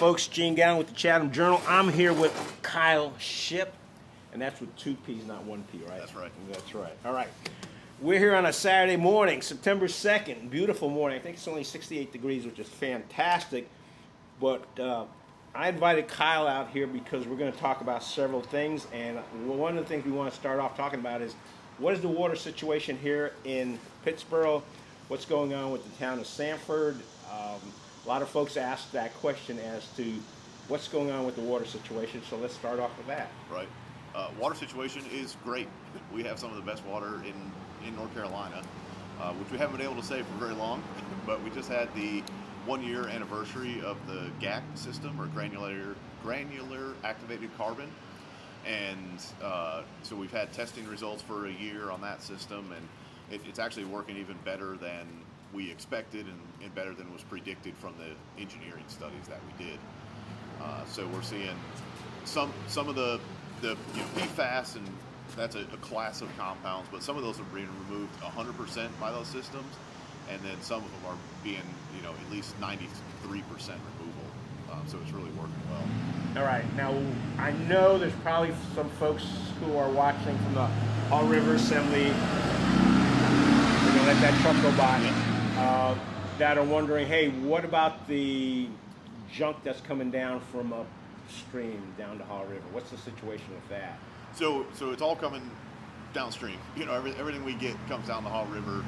folks, Gene Gowan with the Chatham Journal. I'm here with Kyle Shipp, and that's with two P's, not one P, right? That's right. That's right. All right. We're here on a Saturday morning, September 2nd. Beautiful morning. I think it's only 68 degrees, which is fantastic. But I invited Kyle out here because we're going to talk about several things. And one of the things we want to start off talking about is what is the water situation here in Pittsboro? What's going on with the town of Sanford? A lot of folks ask that question as to what's going on with the water situation, so let's start off with that. Right. Water situation is great. We have some of the best water in North Carolina, which we haven't been able to say for very long, but we just had the 1 year anniversary of the GAC system, or granular activated carbon. And so we've had testing results for a year on that system, and it's actually working even better than we expected and better than was predicted from the engineering studies that we did. So we're seeing some of the PFAS, and that's a class of compounds, but some of those are being removed 100% by those systems, and then some of them are being at least 93% removal. So it's really working well. All right. Now, I know there's probably some folks who are watching from the Hall River Assembly. We're gonna let that truck go by. Yeah. That are wondering, hey, what about the junk that's coming down from upstream down to Hall River? What's the situation with that? So it's all coming downstream. Everything we get comes down the Hall River.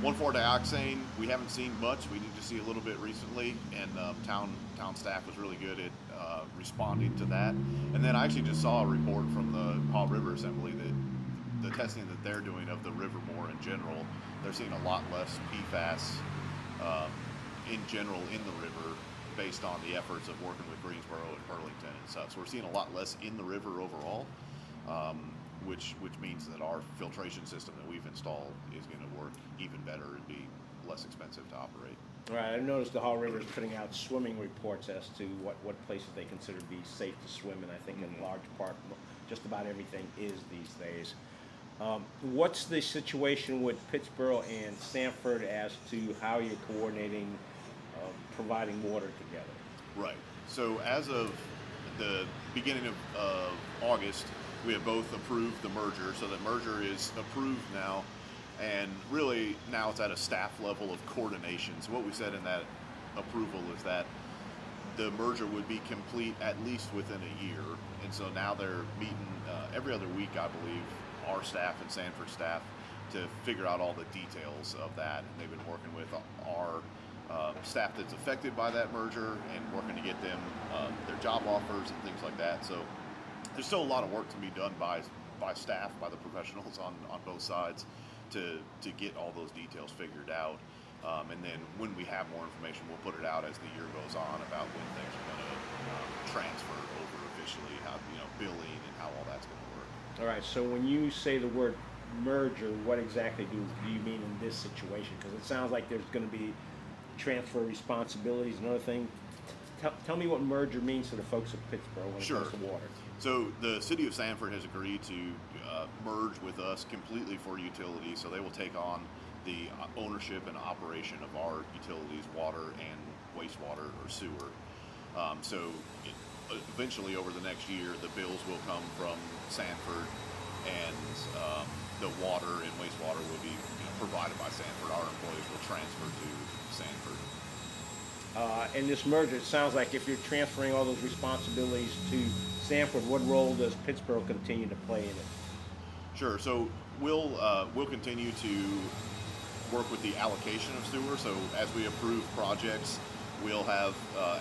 1,4-dioxane, we haven't seen much. We need to see a little bit recently, and town staff was really good at responding to that. And then I actually just saw a report from the Hall River Assembly that the testing that they're doing of the river more in general, they're seeing a lot less PFAS in general in the river based on the efforts of working with Greensboro and Burlington and stuff. So we're seeing a lot less in the river overall, which means that our filtration system that we've installed is going to work even better and be less expensive to operate. All right. I've noticed the Hall River is putting out swimming reports as to what places they consider to be safe to swim, and I think in large part just about everything is these days. What's the situation with Pittsboro and Sanford as to how you're coordinating providing water together? Right. So as of the beginning of August, we have both approved the merger. So the merger is approved now, and really now it's at a staff level of coordination. So what we said in that approval is that the merger would be complete at least within a year. And so now they're meeting every other week, I believe, our staff and Sanford staff, to figure out all the details of that. And they've been working with our staff that's affected by that merger and working to get them their job offers and things like that. So there's still a lot of work to be done by staff, by the professionals on both sides to get all those details figured out. And then when we have more information, we'll put it out as the year goes on about when things are going to transfer over officially, how billing and how all that's going to work. All right, so when you say the word merger, what exactly do you mean in this situation? Because it sounds like there's going to be transfer responsibilities. Another thing, tell me what merger means to the folks of Pittsboro when it comes to water. So the city of Sanford has agreed to merge with us completely for utilities, so they will take on the ownership and operation of our utilities, water and wastewater or sewer. Eventually over the next year, the bills will come from Sanford, and the water and wastewater will be provided by Sanford. Our employees will transfer to Sanford. In this merger, it sounds like if you're transferring all those responsibilities to Sanford, what role does Pittsboro continue to play in it? Sure. So we'll continue to work with the allocation of sewer. So as we approve projects, we'll have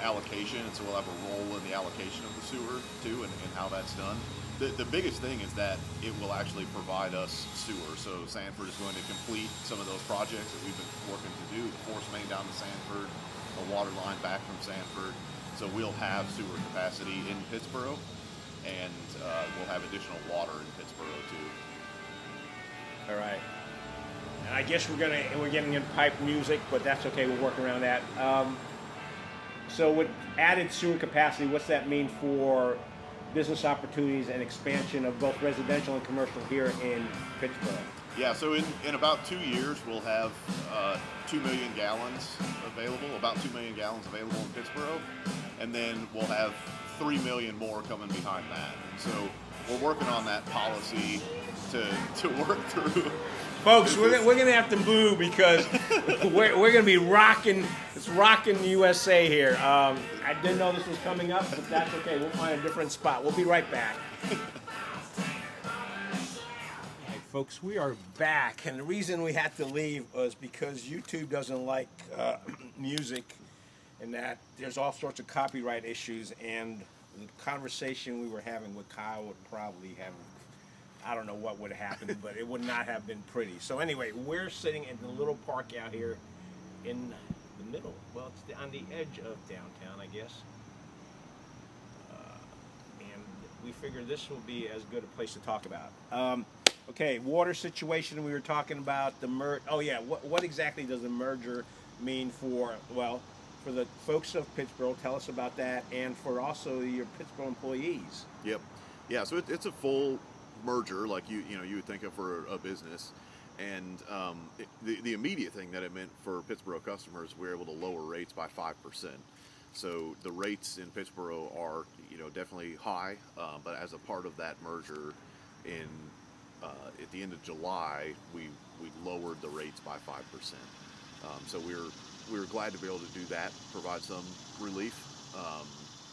allocation, and so we'll have a role in the allocation of the sewer too, and how that's done. The biggest thing is that it will actually provide us sewer. So Sanford is going to complete some of those projects that we've been working to do, the force main down to Sanford, a water line back from Sanford. So we'll have sewer capacity in Pittsboro, and we'll have additional water in Pittsboro too. All right. And I guess we're getting in pipe music, but that's okay. We'll work around that. So with added sewer capacity, what's that mean for business opportunities and expansion of both residential and commercial here in Pittsboro? Yeah, so in about 2 years, we'll have 2 million gallons available, about 2 million gallons available in Pittsboro, and then we'll have 3 million more coming behind that. And so we're working on that policy to work through. Folks, we're going to have to move because we're going to be rocking. It's rocking USA here. I didn't know this was coming up, but that's okay. We'll find a different spot. We'll be right back. Hey, folks, we are back, and the reason we had to leave was because YouTube doesn't like music, and that there's all sorts of copyright issues, and the conversation we were having with Kyle would probably have, I don't know what would have happened, but it would not have been pretty. So anyway, we're sitting in the little park out here in the middle. Well, it's on the edge of downtown, I guess. And we figured this will be as good a place to talk about. Okay, water situation. We were talking about the merge. Oh yeah, what exactly does the merger mean for, well, for the folks of Pittsboro? Tell us about that, and for also your Pittsboro employees. Yep. Yeah, so it's a full merger like you would think of for a business, and the immediate thing that it meant for Pittsboro customers, we were able to lower rates by 5%. So the rates in Pittsboro are definitely high, but as a part of that merger, in at the end of July, we lowered the rates by 5%. So we were glad to be able to do that, provide some relief,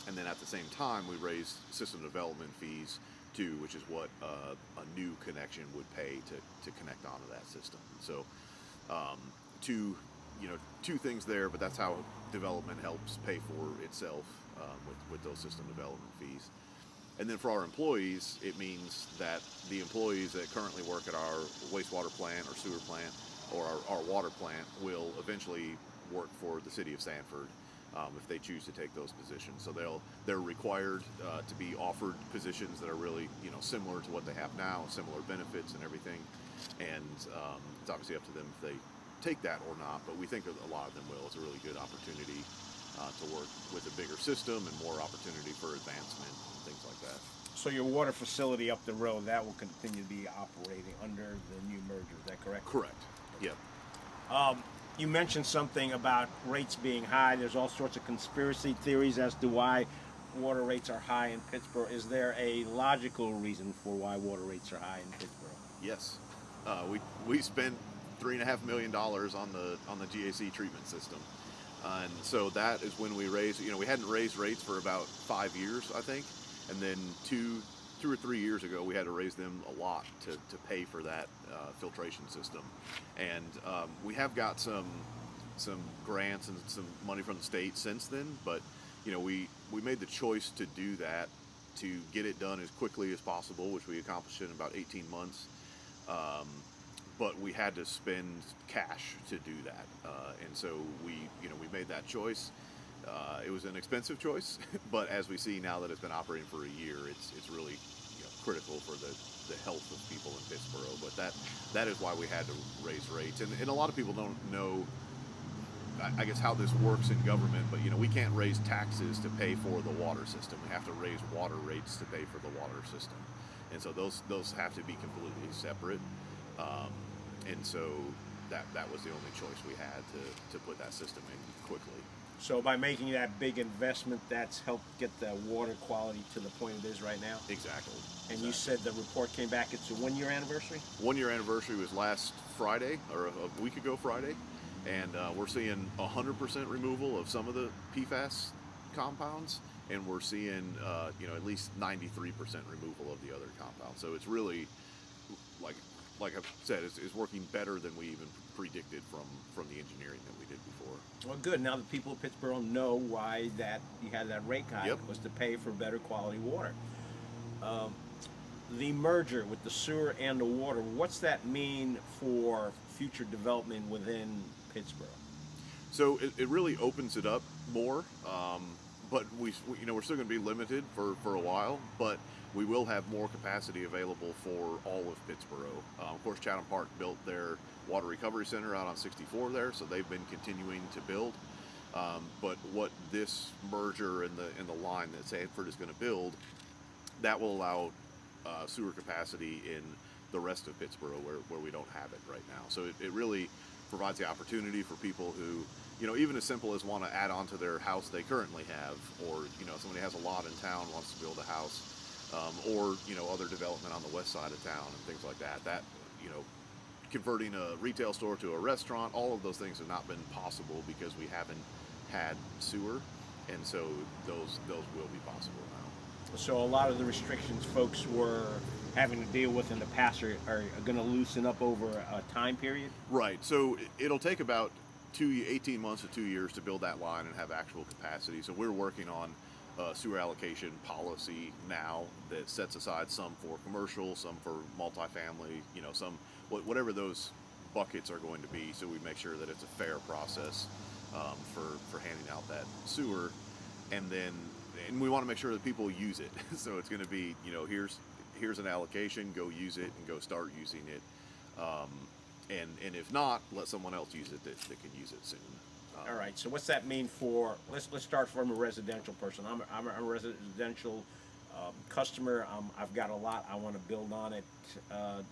and then at the same time we raised system development fees too, which is what a new connection would pay to connect onto that system. So two things there, but that's how development helps pay for itself with those system development fees. And then for our employees, it means that the employees that currently work at our wastewater plant or sewer plant or our water plant will eventually work for the city of Sanford if they choose to take those positions. So they're required to be offered positions that are really similar to what they have now, similar benefits and everything. And it's obviously up to them if they take that or not, but we think a lot of them will. It's a really good opportunity to work with a bigger system and more opportunity for advancement and things like that. So your water facility up the road, that will continue to be operating under the new merger, is that correct? Correct. Yep. You mentioned something about rates being high. There's all sorts of conspiracy theories as to why water rates are high in Pittsboro. Is there a logical reason for why water rates are high in Pittsboro? Yes. We spent $3.5 million on the GAC treatment system. And so that is when we raised, we hadn't raised rates for about 5 years, I think. And then two or 3 years ago, we had to raise them a lot to pay for that filtration system. And we have got some grants and some money from the state since then, but we made the choice to do that, to get it done as quickly as possible, which we accomplished in about 18 months. But we had to spend cash to do that, and so we made that choice. It was an expensive choice, but as we see now that it's been operating for a year, it's really critical for the health of people in Pittsboro. But that is why we had to raise rates, and a lot of people don't know, I guess, how this works in government. But we can't raise taxes to pay for the water system. We have to raise water rates to pay for the water system, and so those have to be completely separate. And so that was the only choice we had to put that system in quickly. So by making that big investment, that's helped get the water quality to the point it is right now? Exactly. And you said the report came back, it's a 1-year anniversary? 1-year anniversary was last Friday, or a week ago Friday, and we're seeing 100% removal of some of the PFAS compounds, and we're seeing at least 93% removal of the other compounds. So it's really, like I've said, is working better than we even predicted from the engineering that we did before. Well, good. Now the people of Pittsboro know why that you had that rate hike. Yep. Was to pay for better quality water. The merger with the sewer and the water, what's that mean for future development within Pittsboro? So it really opens it up more, but we're still going to be limited for a while, but we will have more capacity available for all of Pittsboro. Of course, Chatham Park built their water recovery center out on 64 there, so they've been continuing to build. But what this merger and the line that Sanford is going to build, that will allow sewer capacity in the rest of Pittsboro where we don't have it right now. So it really provides the opportunity for people who, even as simple as want to add on to their house they currently have, or, somebody has a lot in town, wants to build a house, or, other development on the west side of town and things like that. Converting a retail store to a restaurant, all of those things have not been possible because we haven't had sewer, and so those will be possible now. So a lot of the restrictions folks were having to deal with in the past are going to loosen up over a time period? Right. So it'll take about 18 months to 2 years to build that line and have actual capacity. So we're working on sewer allocation policy now that sets aside some for commercial, some for multifamily, some whatever those buckets are going to be. So we make sure that it's a fair process for handing out that sewer, and we want to make sure that people use it. So it's going to be, here's an allocation, go use it and go start using it. And if not, let someone else use it that can use it soon. All right. So what's that mean for? Let's start from a residential person. I'm a residential customer. I've got a lot. I want to build on it.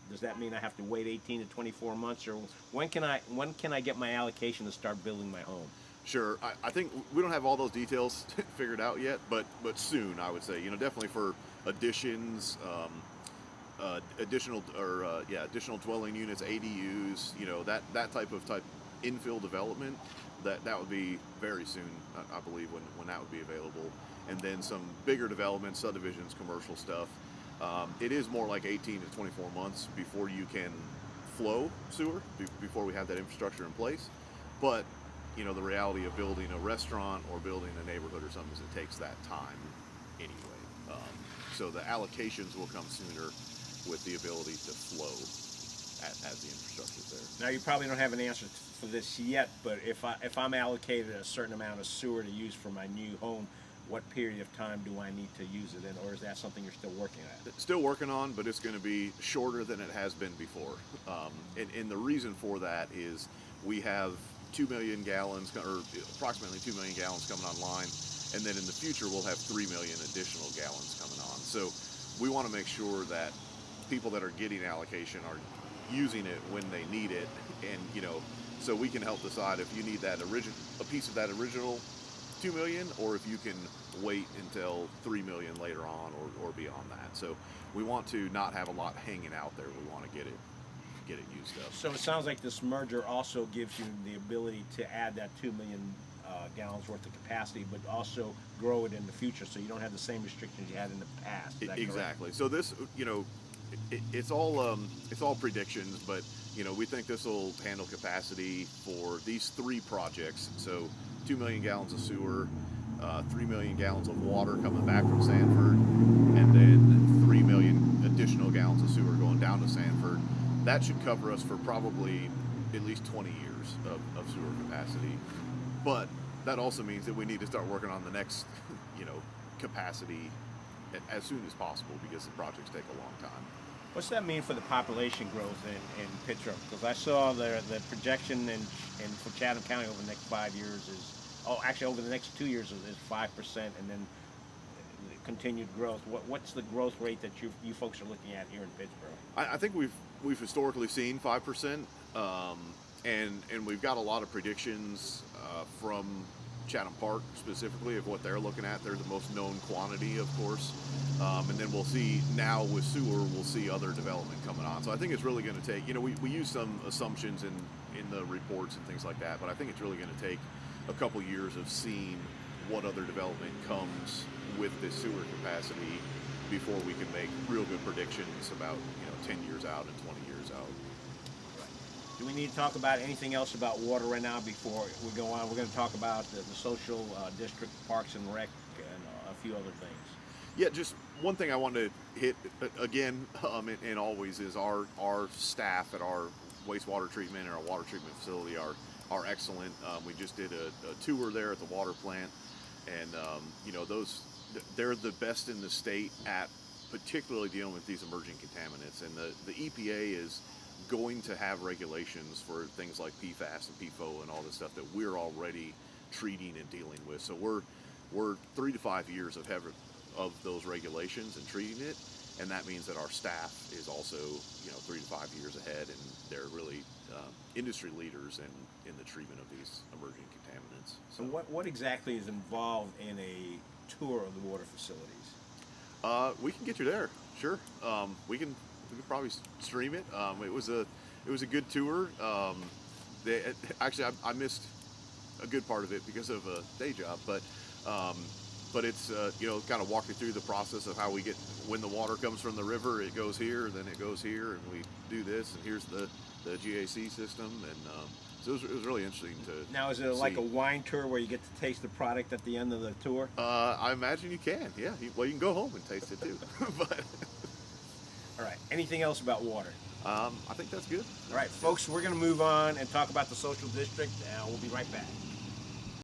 Does that mean I have to wait 18 to 24 months, or when can I get my allocation to start building my home? Sure. I think we don't have all those details figured out yet, but soon, I would say. Definitely for additions, additional dwelling units, ADUs, that type infill development, that would be very soon, I believe, when that would be available. And then some bigger developments, subdivisions, commercial stuff. It is more like 18 to 24 months before you can flow sewer, before we have that infrastructure in place. But the reality of building a restaurant or building a neighborhood or something is it takes that time anyway. So the allocations will come sooner with the ability to flow as the infrastructure is there. Now you probably don't have an answer for this yet, but if I'm allocated a certain amount of sewer to use for my new home, what period of time do I need to use it in, or is that something you're still working at? Still working on, but it's going to be shorter than it has been before. And the reason for that is we have 2 million gallons, or approximately 2 million gallons coming online, and then in the future we'll have 3 million additional gallons coming on. So we want to make sure that people that are getting allocation are using it when they need it, and so we can help decide if you need a piece of that original 2 million, or if you can wait until 3 million later on, or beyond that. So we want to not have a lot hanging out there. We want to get it used up. So it sounds like this merger also gives you the ability to add that 2 million gallons worth of capacity, but also grow it in the future, so you don't have the same restrictions you had in the past. Is that exactly. So this, it's all predictions, but we think this will handle capacity for these 3 projects. So 2 million gallons of sewer, 3 million gallons of water coming back from Sanford, and then 3 million additional gallons of sewer going down to Sanford. That should cover us for probably at least 20 years of sewer capacity. But that also means that we need to start working on the next, capacity as soon as possible, because the projects take a long time. What's that mean for the population growth in Pittsboro? Because I saw the projection for Chatham County over the next 5 years over the next 2 years is 5%, and then continued growth. What's the growth rate that you folks are looking at here in Pittsboro? I think we've historically seen 5%, and we've got a lot of predictions from Chatham Park specifically of what they're looking at. They're the most known quantity, of course, and then we'll see now with sewer, we'll see other development coming on. So I think it's really going to take, we use some assumptions in the reports and things like that, but I think it's really going to take a couple years of seeing what other development comes with this sewer capacity before we can make real good predictions about 10 years out and 20 years out. Do we need to talk about anything else about water right now before we go on? We're going to talk about the social district, parks and rec, and a few other things. Yeah, just one thing I wanted to hit again, and always, is our staff at our wastewater treatment and our water treatment facility are excellent. We just did a tour there at the water plant, and they're the best in the state at particularly dealing with these emerging contaminants. And the EPA is going to have regulations for things like PFAS and PFO and all this stuff that we're already treating and dealing with. So we're 3 to 5 years ahead of those regulations and treating it. And that means that our staff is also, 3 to 5 years ahead, and they're really industry leaders in the treatment of these emerging contaminants. So what exactly is involved in a tour of the water facilities? We can get you there, sure. We can probably stream it. It was a good tour. I missed a good part of it because of a day job, but it's kind of walk you through the process of how we get, when the water comes from the river, it goes here, then it goes here, and we do this, and here's the GAC system, and so it was really interesting to. Now, is it like a wine tour where you get to taste the product at the end of the tour? I imagine you can. Yeah. You can go home and taste it too. But All right. Anything else about water? I think that's good. All right, folks. We're going to move on and talk about the social district. We'll be right back.